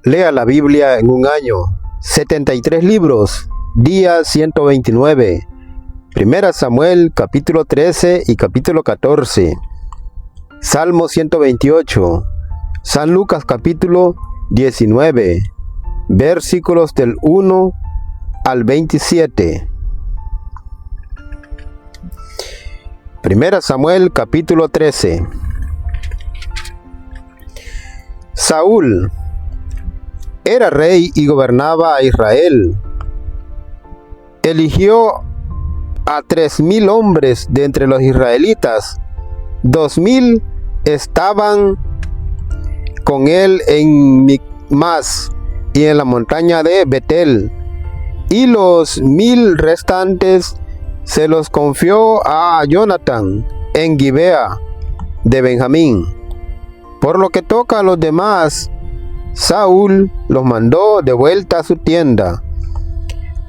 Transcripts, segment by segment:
Lea la Biblia en un año. 73 libros. Día 129. Primera Samuel, capítulo 13 y capítulo 14. Salmo 128. San Lucas, capítulo 19. Versículos del 1 al 27. Primera Samuel, capítulo 13. Saúl era rey y gobernaba a Israel. Eligió a 3,000 hombres de entre los israelitas. 2,000 estaban con él en Micmas y en la montaña de Betel, y los 1,000 restantes se los confió a Jonatán en Gibea de Benjamín. Por lo que toca a los demás, Saúl los mandó de vuelta a su tienda.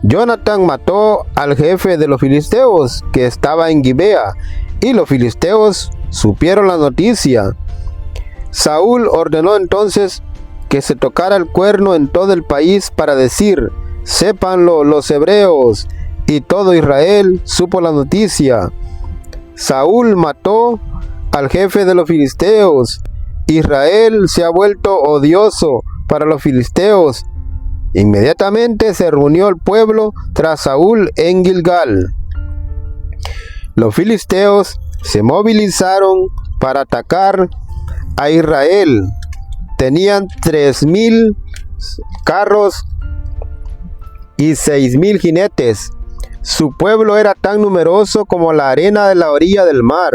Jonatán mató al jefe de los filisteos que estaba en Gibea, y los filisteos supieron la noticia. Saúl ordenó entonces que se tocara el cuerno en todo el país para decir: sépanlo los hebreos. Y todo Israel supo la noticia. Saúl mató al jefe de los filisteos. Israel se ha vuelto odioso para los filisteos. Inmediatamente se reunió el pueblo tras Saúl en Gilgal. Los filisteos se movilizaron para atacar a Israel. Tenían 3,000 carros y 6,000 jinetes. Su pueblo era tan numeroso como la arena de la orilla del mar.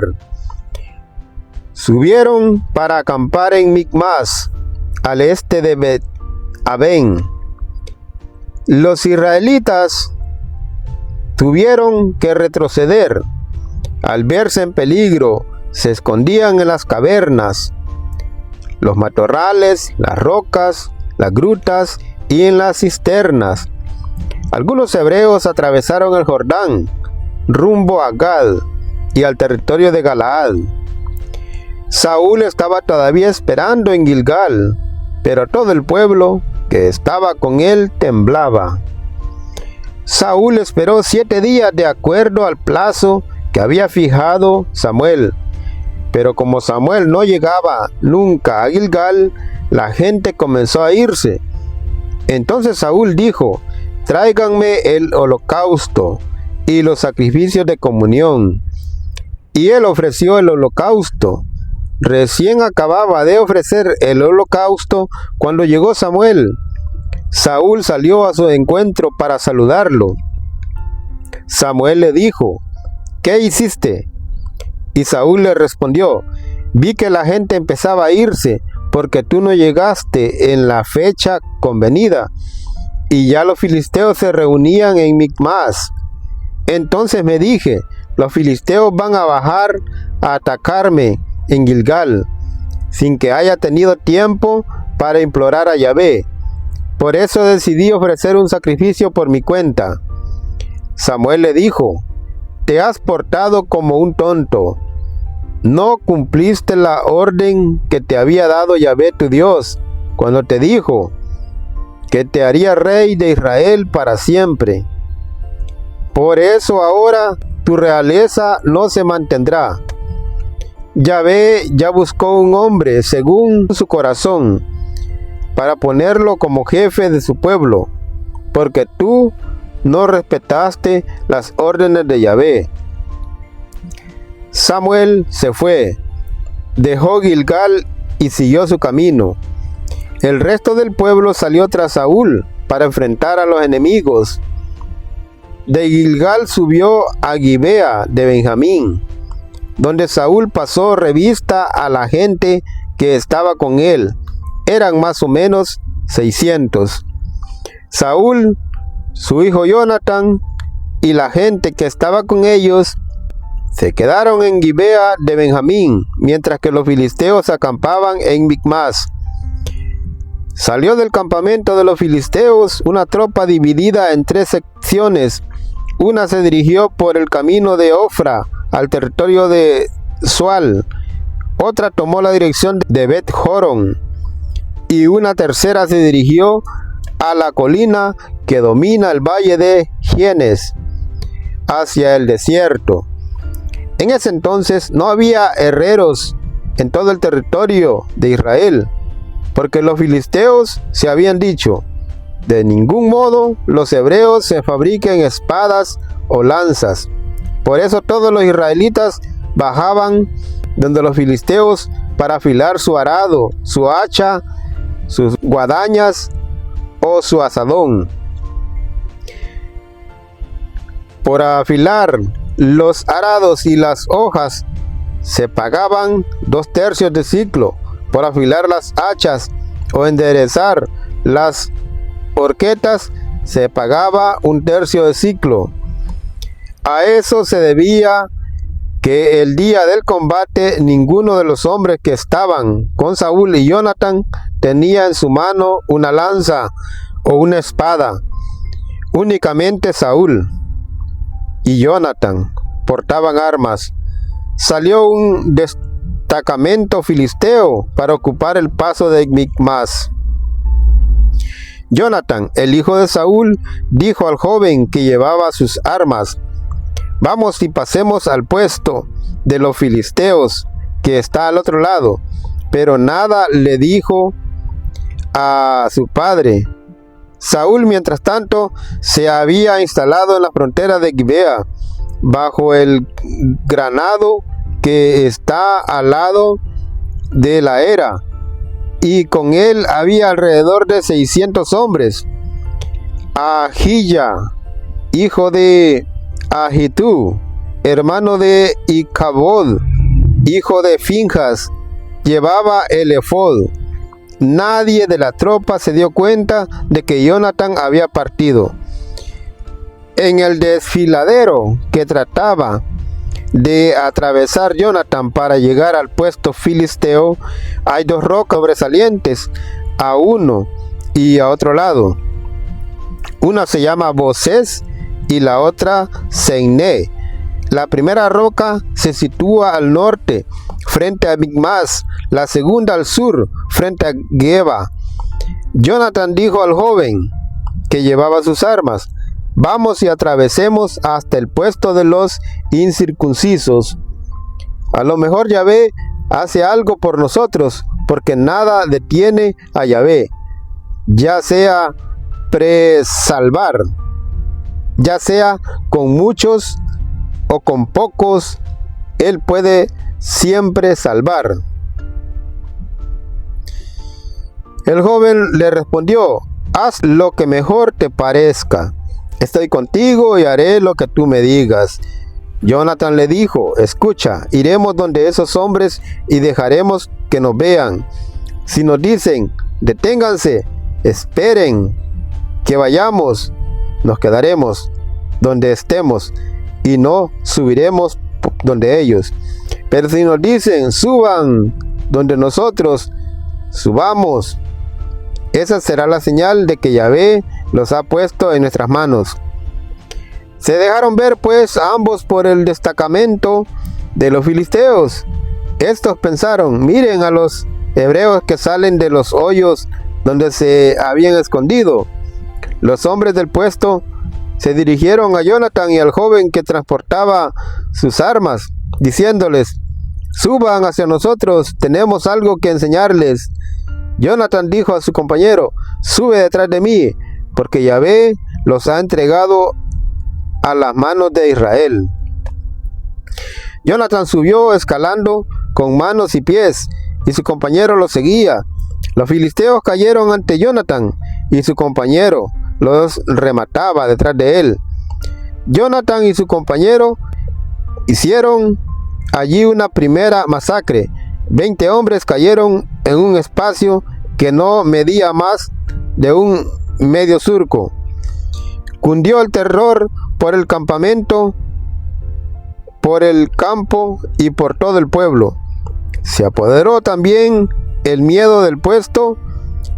Subieron para acampar en Micmas, al este de Bet-Aven. Los israelitas tuvieron que retroceder. Al verse en peligro, se escondían en las cavernas, los matorrales, las rocas, las grutas y en las cisternas. Algunos hebreos atravesaron el Jordán, rumbo a Gad y al territorio de Galaad. Saúl estaba todavía esperando en Gilgal, pero todo el pueblo que estaba con él temblaba. Saúl esperó 7 días de acuerdo al plazo que había fijado Samuel, pero como Samuel no llegaba nunca a Gilgal, la gente comenzó a irse. Entonces Saúl dijo: tráiganme el holocausto y los sacrificios de comunión. Y él ofreció el holocausto. Recién acababa de ofrecer el holocausto cuando llegó Samuel. Saúl salió a su encuentro para saludarlo. Samuel le dijo: ¿qué hiciste? Y Saúl le respondió: vi que la gente empezaba a irse porque tú no llegaste en la fecha convenida, y ya los filisteos se reunían en Micmas. Entonces me dije: los filisteos van a bajar a atacarme en Gilgal, sin que haya tenido tiempo para implorar a Yahvé. Por eso decidí ofrecer un sacrificio por mi cuenta. Samuel le dijo: te has portado como un tonto. No cumpliste la orden que te había dado Yahvé tu Dios, cuando te dijo que te haría rey de Israel para siempre. Por eso ahora tu realeza no se mantendrá. Yahvé ya buscó un hombre según su corazón, para ponerlo como jefe de su pueblo, porque tú no respetaste las órdenes de Yahvé. Samuel se fue, dejó Gilgal y siguió su camino. El resto del pueblo salió tras Saúl para enfrentar a los enemigos. De Gilgal subió a Gibea de Benjamín, donde Saúl pasó revista a la gente que estaba con él. Eran más o menos 600. Saúl, su hijo Jonatán y la gente que estaba con ellos se quedaron en Gibea de Benjamín, mientras que los filisteos acampaban en Micmas. Salió del campamento de los filisteos una tropa dividida en 3 secciones. Una se dirigió por el camino de Ofra al territorio de Sual. Otra tomó la dirección de Bet-Joron y una tercera se dirigió a la colina que domina el valle de Gienes, hacia el desierto. En ese entonces no había herreros en todo el territorio de Israel, porque los filisteos se habían dicho: de ningún modo los hebreos se fabriquen espadas o lanzas. Por eso todos los israelitas bajaban donde los filisteos para afilar su arado, su hacha, sus guadañas o su azadón. Por afilar los arados y las hojas se pagaban 2 tercios de siclo. Por afilar las hachas o enderezar las horquetas se pagaba 1 tercio de siclo. A eso se debía que el día del combate ninguno de los hombres que estaban con Saúl y Jonatán tenía en su mano una lanza o una espada. Únicamente Saúl y Jonatán portaban armas. Salió un destacamento filisteo para ocupar el paso de Micmas. Jonatán, el hijo de Saúl, dijo al joven que llevaba sus armas: vamos y pasemos al puesto de los filisteos que está al otro lado. Pero nada le dijo a su padre. Saúl, mientras tanto, se había instalado en la frontera de Gibea, bajo el granado que está al lado de la era, y con él había alrededor de 600 hombres. Ahijah, hijo de Ahitú, hermano de Icabod, hijo de Finjas, llevaba el efod. Nadie de la tropa se dio cuenta de que Jonatán había partido. En el desfiladero que trataba de atravesar Jonatán para llegar al puesto filisteo, hay 2 rocas sobresalientes, a uno y a otro lado. Una se llama Bosés y la otra Seiné. La primera roca se sitúa al norte, frente a Micmas, la segunda al sur, frente a Geba. Jonatán dijo al joven que llevaba sus armas: vamos y atravesemos hasta el puesto de los incircuncisos. A lo mejor Yahvé hace algo por nosotros, porque nada detiene a Yahvé, ya sea presalvar, ya sea con muchos o con pocos, Él puede siempre salvar. El joven le respondió: haz lo que mejor te parezca. Estoy contigo y haré lo que tú me digas. Jonatán le dijo: escucha, iremos donde esos hombres y dejaremos que nos vean. Si nos dicen: deténganse, esperen que vayamos, nos quedaremos donde estemos y no subiremos donde ellos. Pero si nos dicen: suban donde nosotros, subamos. Esa será la señal de que Yahvé los ha puesto en nuestras manos. Se dejaron ver pues ambos por el destacamento de los filisteos. Estos pensaron: miren a los hebreos que salen de los hoyos donde se habían escondido. Los hombres del puesto se dirigieron a Jonatán y al joven que transportaba sus armas, diciéndoles: suban hacia nosotros, tenemos algo que enseñarles. Jonatán dijo a su compañero: sube detrás de mí, porque Yahvé los ha entregado a las manos de Israel. Jonatán subió escalando con manos y pies, y su compañero lo seguía. Los filisteos cayeron ante Jonatán, y su compañero los remataba detrás de él. Jonatán y su compañero hicieron allí una primera masacre. 20 hombres cayeron en un espacio que no medía más de un medio surco. Cundió el terror por el campamento, por el campo y por todo el pueblo. Se apoderó también el miedo del puesto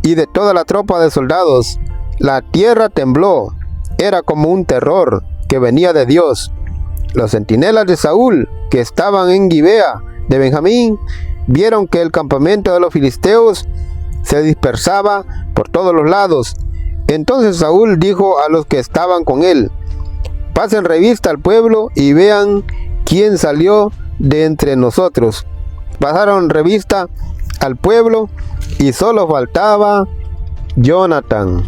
y de toda la tropa de soldados. La tierra tembló, era como un terror que venía de Dios. Los centinelas de Saúl, que estaban en Gibea de Benjamín, vieron que el campamento de los filisteos se dispersaba por todos los lados. Entonces Saúl dijo a los que estaban con él: pasen revista al pueblo y vean quién salió de entre nosotros. Pasaron revista al pueblo y solo faltaba Jonatán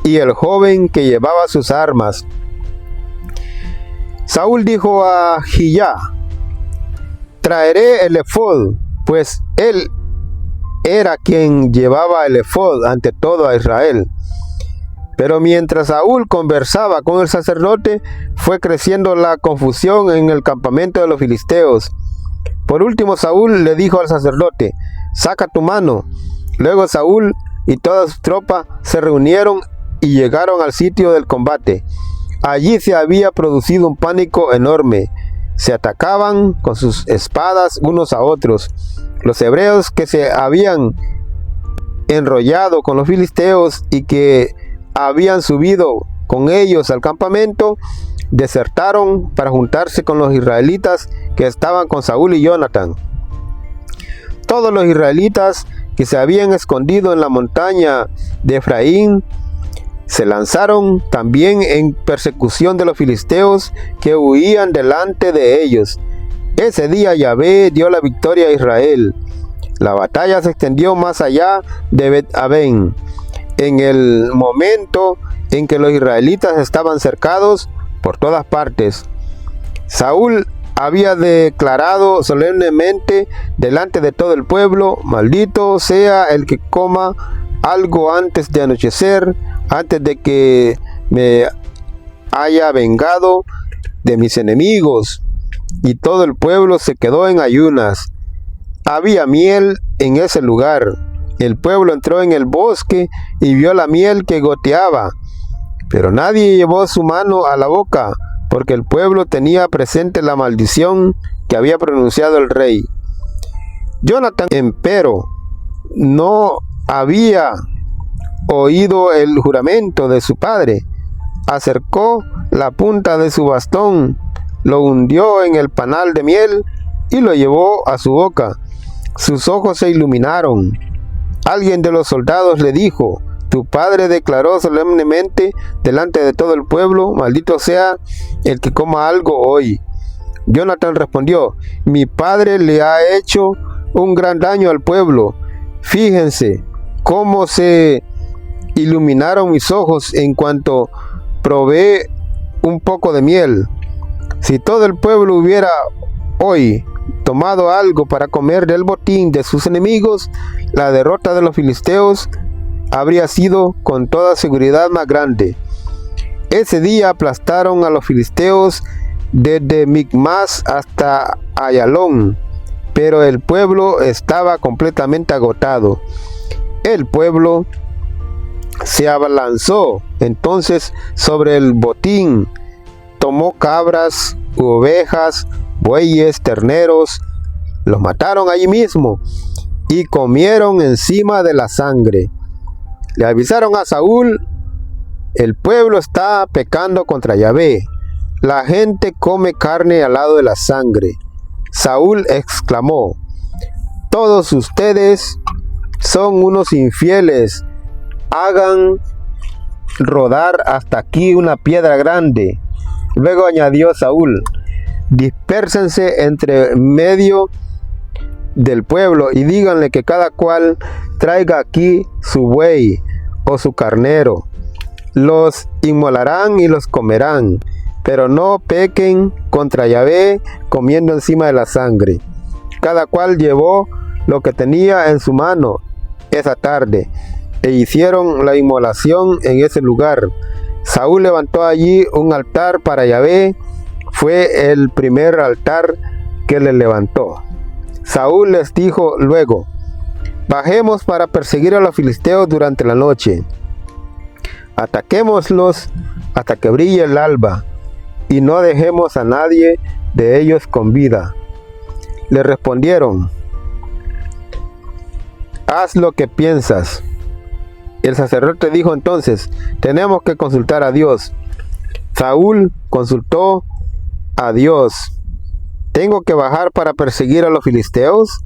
y el joven que llevaba sus armas. Saúl dijo a Ahijah: traeré el efod, pues él era quien llevaba el efod ante todo a Israel. Pero mientras Saúl conversaba con el sacerdote, fue creciendo la confusión en el campamento de los filisteos. Por último, Saúl le dijo al sacerdote: saca tu mano. Luego Saúl y toda su tropa se reunieron y llegaron al sitio del combate. Allí se había producido un pánico enorme. Se atacaban con sus espadas unos a otros. Los hebreos que se habían enrollado con los filisteos y que habían subido con ellos al campamento, desertaron para juntarse con los israelitas que estaban con Saúl y Jonatán. Todos los israelitas que se habían escondido en la montaña de Efraín se lanzaron también en persecución de los filisteos que huían delante de ellos. Ese día Yahvé dio la victoria a Israel. La batalla se extendió más allá de Bet-Aven. En el momento en que los israelitas estaban cercados por todas partes, Saúl había declarado solemnemente delante de todo el pueblo: maldito sea el que coma algo antes de anochecer, antes de que me haya vengado de mis enemigos. Y todo el pueblo se quedó en ayunas. Había miel en ese lugar. El pueblo entró en el bosque y vio la miel que goteaba, pero nadie llevó su mano a la boca, porque el pueblo tenía presente la maldición que había pronunciado el rey. Jonatán, empero, no había oído el juramento de su padre. Acercó la punta de su bastón, lo hundió en el panal de miel y lo llevó a su boca. Sus ojos se iluminaron. Alguien de los soldados le dijo: tu padre declaró solemnemente delante de todo el pueblo: maldito sea el que coma algo hoy. Jonatán respondió: mi padre le ha hecho un gran daño al pueblo. Fíjense cómo se iluminaron mis ojos en cuanto probé un poco de miel. Si todo el pueblo hubiera hoy tomado algo para comer del botín de sus enemigos, la derrota de los filisteos habría sido con toda seguridad más grande. Ese día aplastaron a los filisteos desde Micmas hasta Ayalón, pero el pueblo estaba completamente agotado. El pueblo se abalanzó entonces sobre el botín, tomó cabras, ovejas, bueyes, terneros, los mataron allí mismo y comieron encima de la sangre. Le avisaron a Saúl: el pueblo está pecando contra Yahvé. La gente come carne al lado de la sangre. Saúl exclamó: todos ustedes son unos infieles. Hagan rodar hasta aquí una piedra grande. Luego añadió Saúl: dispérsense entre medio del pueblo y díganle que cada cual traiga aquí su buey o su carnero. Los inmolarán y los comerán, pero no pequen contra Yahvé comiendo encima de la sangre. Cada cual llevó lo que tenía en su mano esa tarde e hicieron la inmolación en ese lugar. Saúl levantó allí un altar para Yahvé. Fue el primer altar que le levantó. Saúl les dijo luego: bajemos para perseguir a los filisteos durante la noche. Ataquémoslos hasta que brille el alba y no dejemos a nadie de ellos con vida. Le respondieron: haz lo que piensas. El sacerdote dijo entonces: tenemos que consultar a Dios. Saúl consultó a Dios: ¿tengo que bajar para perseguir a los filisteos?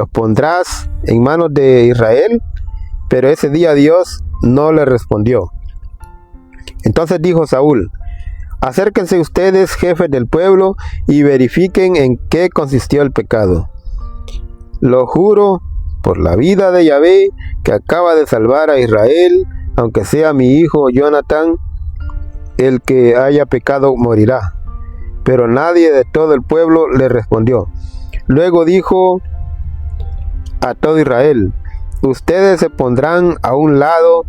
¿los pondrás en manos de Israel? Pero ese día Dios no le respondió. Entonces dijo Saúl: acérquense ustedes, jefes del pueblo, y verifiquen en qué consistió el pecado. Lo juro por la vida de Yahvé, que acaba de salvar a Israel, aunque sea mi hijo Jonatán, el que haya pecado morirá. Pero nadie de todo el pueblo le respondió. Luego dijo a todo Israel: ustedes se pondrán a un lado,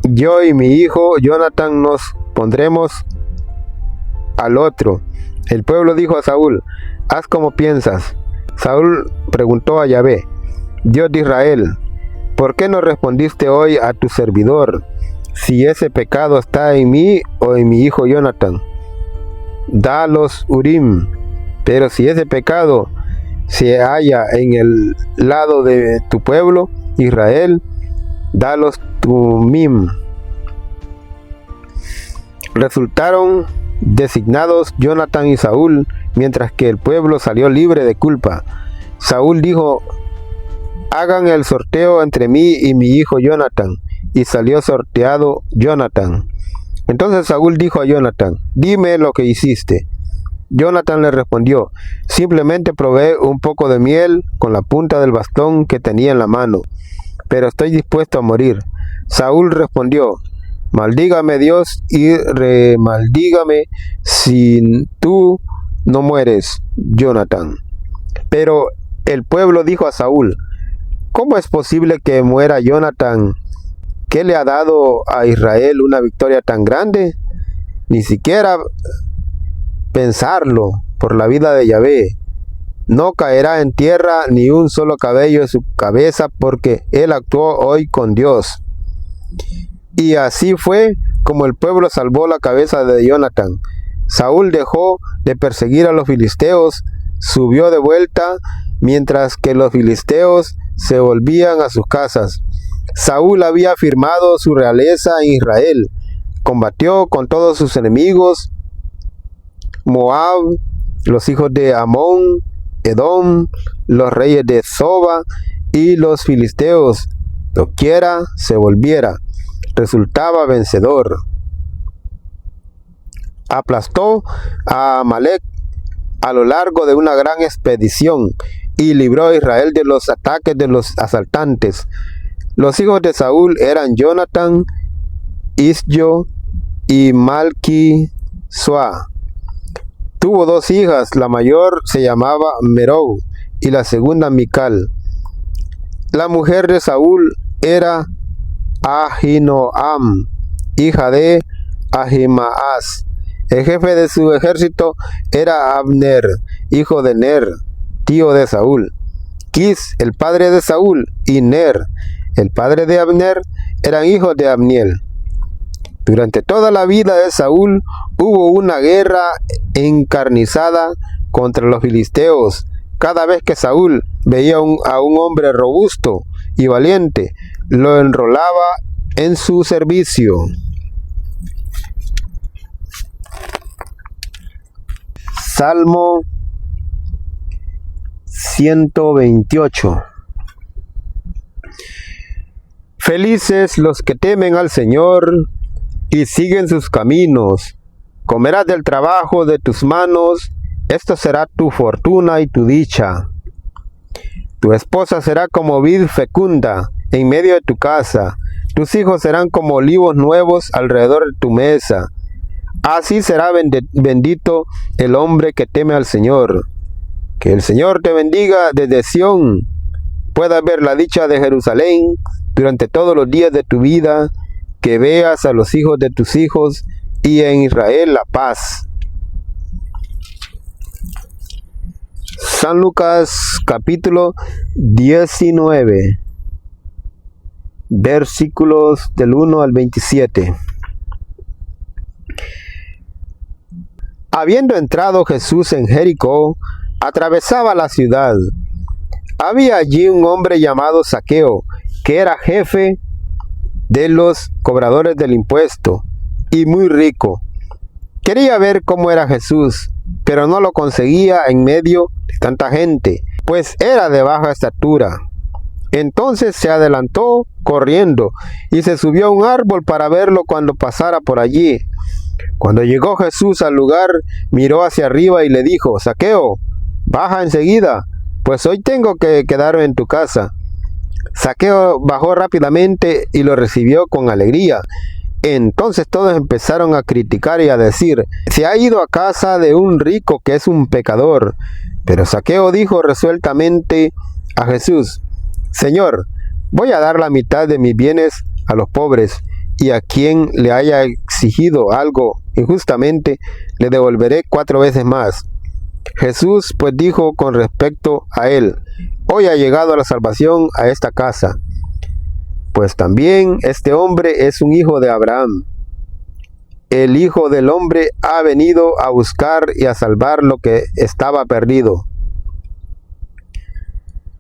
yo y mi hijo Jonatán nos pondremos al otro. El pueblo dijo a Saúl: haz como piensas. Saúl preguntó a Yahvé, Dios de Israel: ¿por qué no respondiste hoy a tu servidor, si ese pecado está en mí o en mi hijo Jonatán? Da los Urim. Pero si ese pecado se halla en el lado de tu pueblo Israel, da los Tumim. Resultaron designados Jonatán y Saúl, mientras que el pueblo salió libre de culpa. Saúl dijo: hagan el sorteo entre mí y mi hijo Jonatán. Y salió sorteado Jonatán. Entonces Saúl dijo a Jonatán: dime lo que hiciste. Jonatán le respondió: simplemente probé un poco de miel con la punta del bastón que tenía en la mano, pero estoy dispuesto a morir. Saúl respondió: maldígame Dios y remaldígame si tú no mueres, Jonatán. Pero el pueblo dijo a Saúl: ¿cómo es posible que muera Jonatán? ¿Qué le ha dado a Israel una victoria tan grande? Ni siquiera pensarlo, por la vida de Yahvé. No caerá en tierra ni un solo cabello de su cabeza, porque él actuó hoy con Dios. Y así fue como el pueblo salvó la cabeza de Jonatán. Saúl dejó de perseguir a los filisteos, subió de vuelta, mientras que los filisteos se volvían a sus casas. Saúl había afirmado su realeza en Israel, combatió con todos sus enemigos: Moab, los hijos de Amón, Edom, los reyes de Soba y los filisteos. Doquiera se volviera, resultaba vencedor. Aplastó a Amalek a lo largo de una gran expedición y libró a Israel de los ataques de los asaltantes. Los hijos de Saúl eran Jonatán, Isjo y Malquisua. Tuvo dos hijas, la mayor se llamaba Merou y la segunda Mical. La mujer de Saúl era Ahinoam, hija de Ahimaas. El jefe de su ejército era Abner, hijo de Ner, tío de Saúl. Quis, el padre de Saúl, y Ner, el padre de Abner, eran hijos de Abniel. Durante toda la vida de Saúl hubo una guerra encarnizada contra los filisteos. Cada vez que Saúl veía a un hombre robusto y valiente, lo enrolaba en su servicio. Salmo 128. Felices los que temen al Señor y siguen sus caminos. Comerás del trabajo de tus manos, esto será tu fortuna y tu dicha. Tu esposa será como vid fecunda en medio de tu casa, tus hijos serán como olivos nuevos alrededor de tu mesa. Así será bendito el hombre que teme al Señor. Que el Señor te bendiga desde Sión, puedas ver la dicha de Jerusalén durante todos los días de tu vida, que veas a los hijos de tus hijos y en Israel la paz. San Lucas capítulo 19, versículos del 1 al 27. Habiendo entrado Jesús en Jericó, atravesaba la ciudad. Había allí un hombre llamado Zaqueo, que era jefe de los cobradores del impuesto y muy rico. Quería ver cómo era Jesús, pero no lo conseguía en medio de tanta gente, pues era de baja estatura. Entonces se adelantó corriendo y se subió a un árbol para verlo cuando pasara por allí. Cuando llegó Jesús al lugar, miró hacia arriba y le dijo: Zaqueo, baja enseguida, pues hoy tengo que quedarme en tu casa. Zaqueo bajó rápidamente y lo recibió con alegría. Entonces todos empezaron a criticar y a decir: se ha ido a casa de un rico que es un pecador. Pero Zaqueo dijo resueltamente a Jesús: Señor, voy a dar la mitad de mis bienes a los pobres, y a quien le haya exigido algo injustamente, le devolveré 4 veces más. Jesús pues dijo con respecto a él: hoy ha llegado la salvación a esta casa, pues también este hombre es un hijo de Abraham. El Hijo del Hombre ha venido a buscar y a salvar lo que estaba perdido.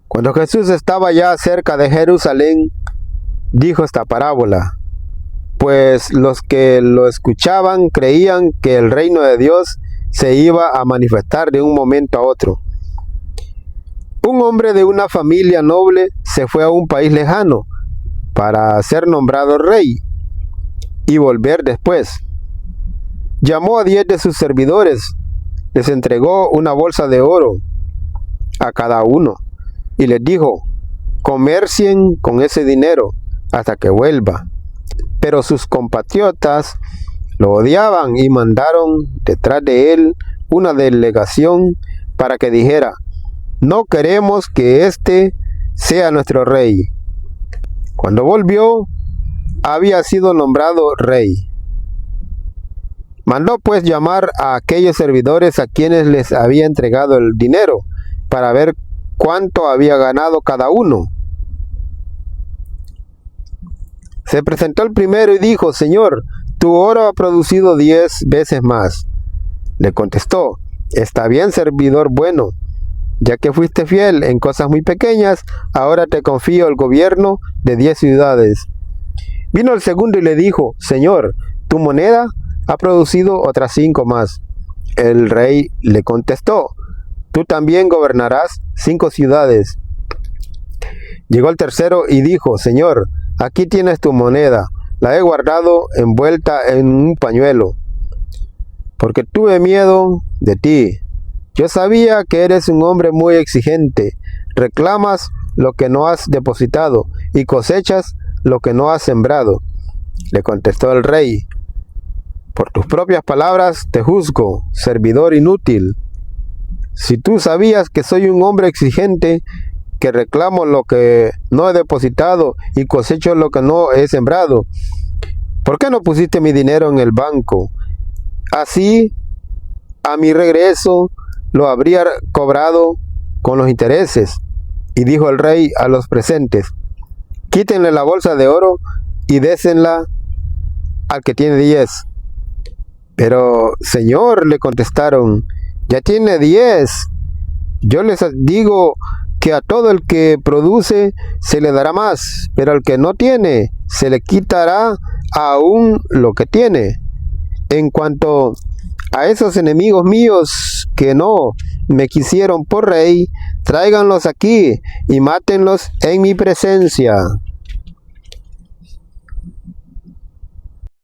Cuando Jesús estaba ya cerca de Jerusalén, dijo esta parábola, pues los que lo escuchaban creían que el reino de Dios se iba a manifestar de un momento a otro. Un hombre de una familia noble se fue a un país lejano para ser nombrado rey y volver después. Llamó a 10 de sus servidores, les entregó una bolsa de oro a cada uno y les dijo: comercien con ese dinero hasta que vuelva. Pero sus compatriotas lo odiaban y mandaron detrás de él una delegación para que dijera: no queremos que éste sea nuestro rey. Cuando volvió, había sido nombrado rey. Mandó pues llamar a aquellos servidores a quienes les había entregado el dinero para ver cuánto había ganado cada uno. Se presentó el primero y dijo: Señor, tu oro ha producido 10 veces más. Le contestó: está bien, servidor bueno, ya que fuiste fiel en cosas muy pequeñas, ahora te confío el gobierno de 10 ciudades. Vino el segundo y le dijo: Señor, tu moneda ha producido otras 5 más. El rey le contestó: tú también gobernarás 5 ciudades. Llegó el tercero y dijo: Señor, aquí tienes tu moneda, la he guardado envuelta en un pañuelo, porque tuve miedo de ti. Yo sabía que eres un hombre muy exigente, reclamas lo que no has depositado y cosechas lo que no has sembrado. Le contestó el rey: por tus propias palabras te juzgo, servidor inútil. Si tú sabías que soy un hombre exigente, que reclamo lo que no he depositado y cosecho lo que no he sembrado, ¿por qué no pusiste mi dinero en el banco? Así, a mi regreso, lo habría cobrado con los intereses. Y dijo el rey a los presentes: quítenle la bolsa de oro y désenla al que tiene 10. Pero, Señor, le contestaron, ya tiene 10. Yo les digo que a todo el que produce se le dará más, pero al que no tiene, se le quitará aún lo que tiene. En cuanto a esos enemigos míos que no me quisieron por rey, tráiganlos aquí y mátenlos en mi presencia.